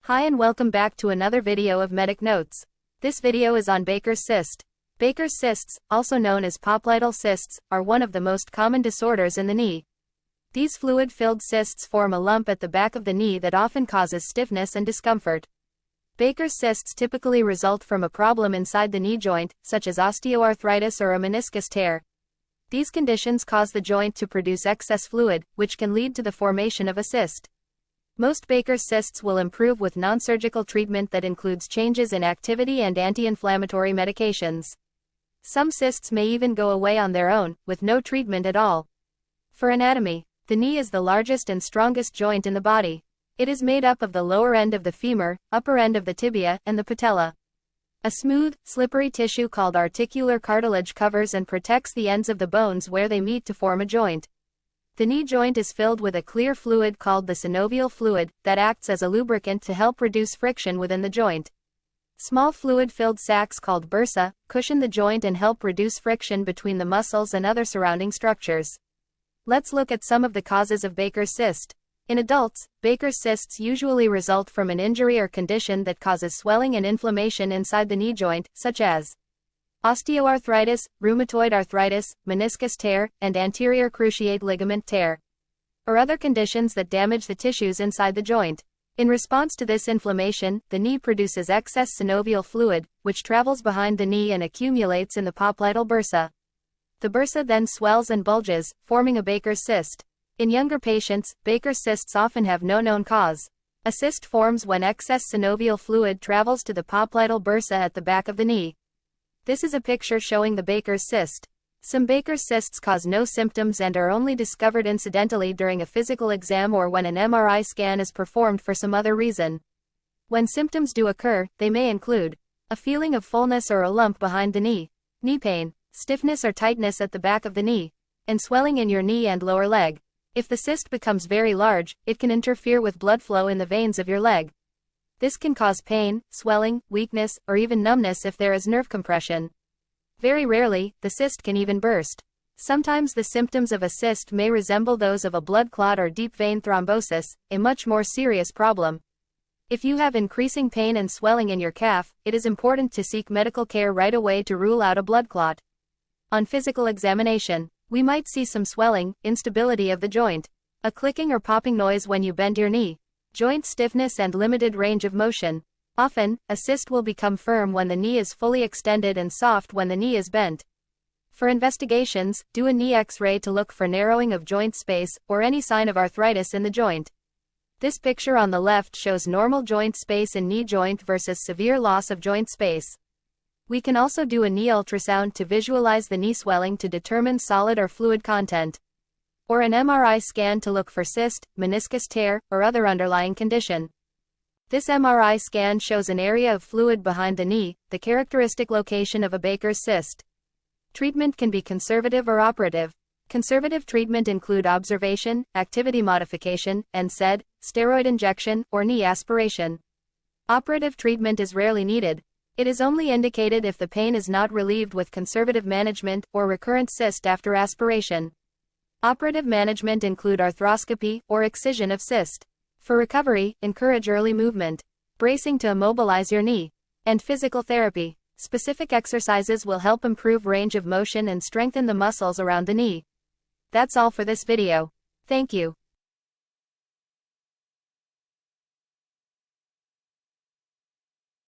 Hi and welcome back to another video of Medic Notes. This video is on Baker's cyst. Baker's cysts, also known as popliteal cysts, are one of the most common disorders in the knee. These fluid-filled cysts form a lump at the back of the knee that often causes stiffness and discomfort. Baker's cysts typically result from a problem inside the knee joint, such as osteoarthritis or a meniscus tear. These conditions cause the joint to produce excess fluid, which can lead to the formation of a cyst. Most Baker's cysts will improve with non-surgical treatment that includes changes in activity and anti-inflammatory medications. Some cysts may even go away on their own, with no treatment at all. For anatomy, the knee is the largest and strongest joint in the body. It is made up of the lower end of the femur, upper end of the tibia, and the patella. A smooth, slippery tissue called articular cartilage covers and protects the ends of the bones where they meet to form a joint. The knee joint is filled with a clear fluid called the synovial fluid, that acts as a lubricant to help reduce friction within the joint. Small fluid-filled sacs called bursa cushion the joint and help reduce friction between the muscles and other surrounding structures. Let's look at some of the causes of Baker's cyst. In adults, Baker's cysts usually result from an injury or condition that causes swelling and inflammation inside the knee joint, such as osteoarthritis, rheumatoid arthritis, meniscus tear, and anterior cruciate ligament tear, or other conditions that damage the tissues inside the joint. In response to this inflammation, the knee produces excess synovial fluid, which travels behind the knee and accumulates in the popliteal bursa. The bursa then swells and bulges, forming a Baker's cyst. In younger patients, Baker's cysts often have no known cause. A cyst forms when excess synovial fluid travels to the popliteal bursa at the back of the knee. This is a picture showing the Baker's cyst. Some Baker's cysts cause no symptoms and are only discovered incidentally during a physical exam or when an MRI scan is performed for some other reason. When symptoms do occur, they may include a feeling of fullness or a lump behind the knee pain, stiffness or tightness at the back of the knee, and swelling in your knee and lower leg. If the cyst becomes very large, it can interfere with blood flow in the veins of your leg. This can cause pain, swelling, weakness, or even numbness if there is nerve compression. Very rarely, the cyst can even burst. Sometimes the symptoms of a cyst may resemble those of a blood clot or deep vein thrombosis, a much more serious problem. If you have increasing pain and swelling in your calf, it is important to seek medical care right away to rule out a blood clot. On physical examination, we might see some swelling, instability of the joint, a clicking or popping noise when you bend your knee, joint stiffness and limited range of motion. Often, a cyst will become firm when the knee is fully extended and soft when the knee is bent. For investigations, do a knee X-ray to look for narrowing of joint space or any sign of arthritis in the joint. This picture on the left shows normal joint space in knee joint versus severe loss of joint space. We can also do a knee ultrasound to visualize the knee swelling to determine solid or fluid content, or an MRI scan to look for cyst, meniscus tear, or other underlying condition. This MRI scan shows an area of fluid behind the knee, the characteristic location of a Baker's cyst. Treatment can be conservative or operative. Conservative treatment include observation, activity modification, NSAID, steroid injection, or knee aspiration. Operative treatment is rarely needed. It is only indicated if the pain is not relieved with conservative management or recurrent cyst after aspiration. Operative management include arthroscopy or excision of cyst. For recovery, encourage early movement, bracing to immobilize your knee, and physical therapy. Specific exercises will help improve range of motion and strengthen the muscles around the knee. That's all for this video. Thank you.